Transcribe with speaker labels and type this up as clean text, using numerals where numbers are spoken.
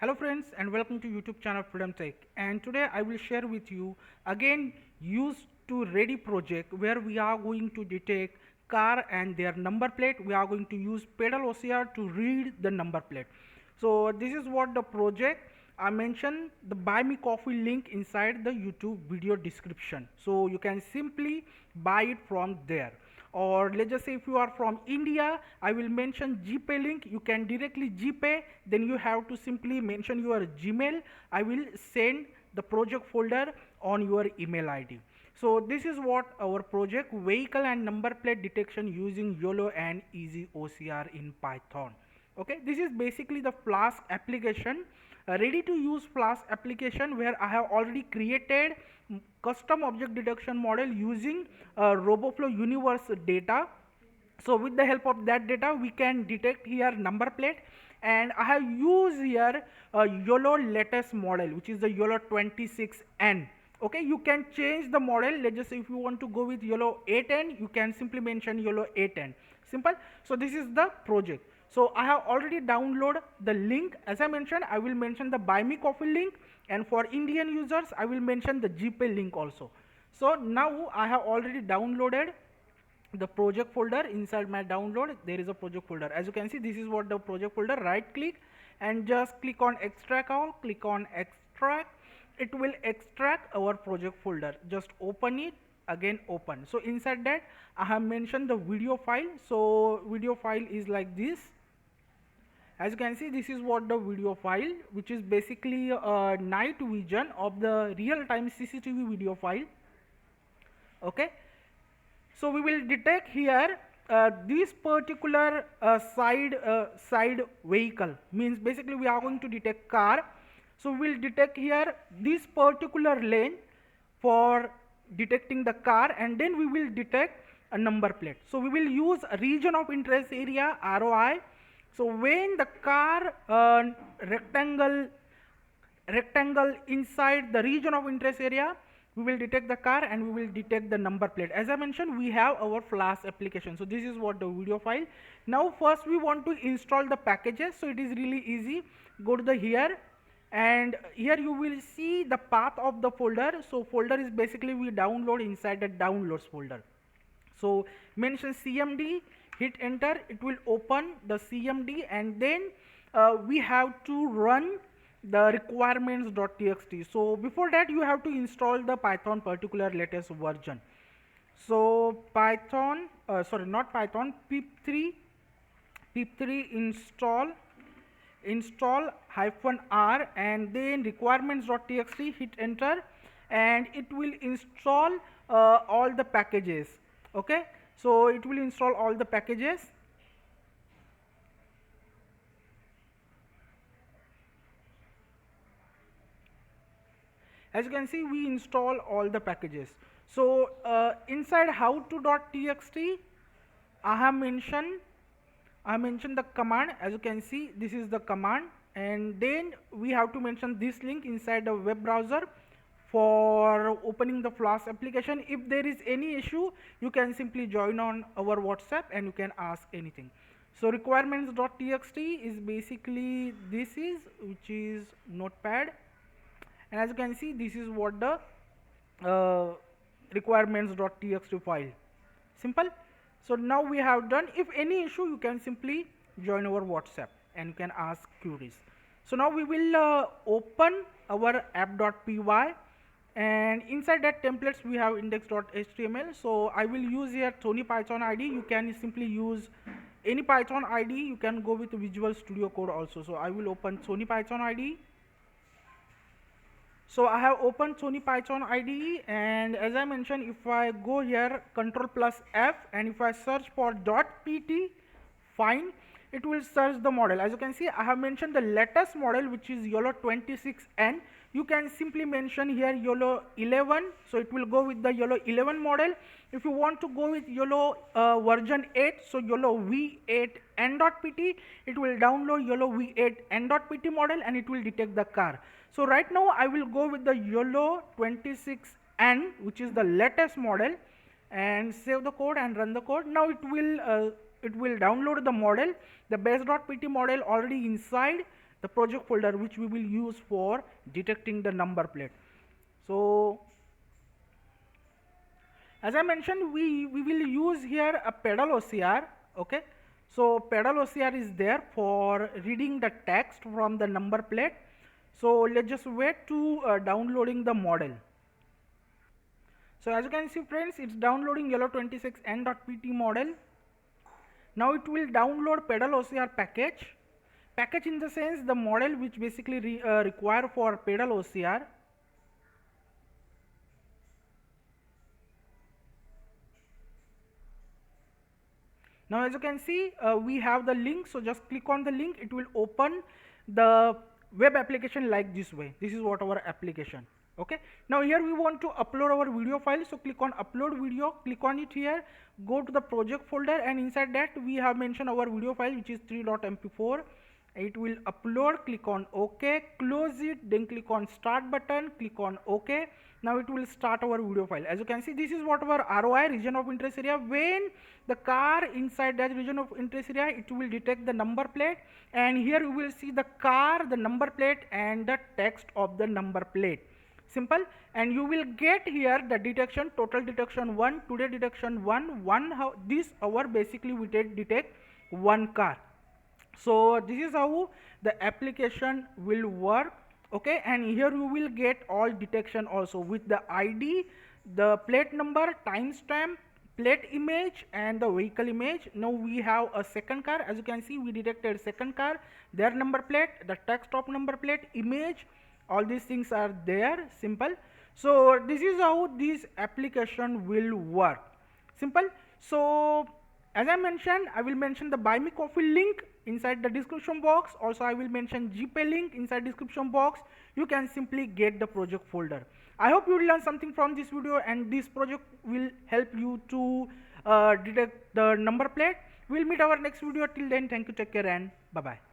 Speaker 1: Hello friends and welcome to YouTube channel Freedom Tech, and today I will share with you again use to ready project where we are going to detect car and their number plate. We are going to use pedal OCR to read the number plate. So this is what the project. I mentioned the buy me coffee link inside the YouTube video description, so you can simply buy it from there. Or let's just say if you are from India, I will mention GPay link. You can directly GPay, then you have to simply mention your Gmail. I will send the project folder on your email ID. So this is what our project, vehicle and number plate detection using YOLO and EasyOCR in Python. Okay, this is basically the Flask application, ready to use Flask application, where I have already created custom object detection model using RoboFlow universe data. So with the help of that data we can detect here number plate, and I have used here a YOLO latest model, which is the YOLO 26N. Okay, you can change the model. Let's just say if you want to go with YOLO 8N, you can simply mention YOLO 8N. Simple. So this is the project. So I have already downloaded the link. As I mentioned, I will mention the buy me coffee link, and for Indian users I will mention the GPay link also. So now I have already downloaded the project folder. Inside my download there is a project folder. As you can see, this is what the project folder. Right click and just click on extract all, click on extract. It will extract our project folder. Just open it, again open. So inside that I have mentioned the video file. So video file is like this. As you can see, this is what the video file, which is basically a night vision of the real-time CCTV video file. Okay, so we will detect here this particular side vehicle, means basically we are going to detect car. So we will detect here this particular lane for detecting the car, and then we will detect a number plate. So we will use a region of interest area, ROI. So when the car rectangle inside the region of interest area, we will detect the car and we will detect the number plate. As I mentioned, we have our Flask application. So this is what the video file. Now first we want to install the packages. So it is really easy. Go to the here, and here you will see the path of the folder. So folder is basically we download inside the downloads folder. So mention CMD, hit enter, it will open the CMD, and then we have to run the requirements.txt. So before that you have to install the Python particular latest version. So Python, sorry, not Python, pip3 install -r, and then requirements.txt, hit enter, and it will install all the packages. Okay, so it will install all the packages. As you can see, we install all the packages. So inside how-to.txt, I have mentioned the command. As you can see, this is the command, and then we have to mention this link inside the web browser for opening the Flask application. If there is any issue, you can simply join on our WhatsApp and you can ask anything. So requirements.txt is basically which is notepad, and as you can see, this is what the requirements.txt file. Simple. So now we have done. If any issue, you can simply join our WhatsApp and you can ask queries. So now we will open our app.py, and inside that templates we have index.html. So I will use here Sony Python ID. You can simply use any Python ID. You can go with Visual Studio Code also. So I will open Sony Python ID. So I have opened Sony Python IDE, and as I mentioned, if I go here Ctrl+F, and if I search for .pt, fine, it will search the model. As you can see, I have mentioned the latest model, which is YOLO 26N. You can simply mention here YOLO 11, so it will go with the YOLO 11 model. If you want to go with YOLO version 8, so YOLO v8n.pt, it will download YOLO v8n.pt model and it will detect the car. So right now I will go with the YOLO 26N, which is the latest model, and save the code and run the code. Now it will download the model. The base.pt model already inside the project folder which we will use for detecting the number plate. So as I mentioned, we will use here a pedal OCR. Okay, so pedal OCR is there for reading the text from the number plate. So let's just wait to downloading the model. So as you can see friends, it's downloading YOLO26n.pt model. Now it will download pedal OCR package. Package in the sense the model which basically require for pedal OCR. Now as you can see, we have the link, so just click on the link, it will open the web application like this way. This is what our application. Okay, now here we want to upload our video file, so click on upload video, click on it here, go to the project folder, and inside that we have mentioned our video file which is 3.mp4. It will upload, click on OK, close it, then click on start button, click on OK. Now it will start our video file. As you can see, this is what our ROI, region of interest area. When the car inside that region of interest area, it will detect the number plate, and here you will see the car, the number plate, and the text of the number plate. Simple. And you will get here the detection, total detection 1, today detection 1, this hour basically we detect one car. So this is how the application will work. Okay, and here you will get all detection also with the ID, the plate number, timestamp, plate image, and the vehicle image. Now we have a second car. As you can see, we detected second car, their number plate, the text of number plate, image, all these things are there. Simple. So this is how this application will work. Simple. So as I mentioned, I will mention the buy me coffee link inside the description box. Also I will mention GPay link inside description box. You can simply get the project folder. I hope you will learn something from this video, and this project will help you to detect the number plate. We'll meet our next video. Till then, thank you, take care, and bye bye.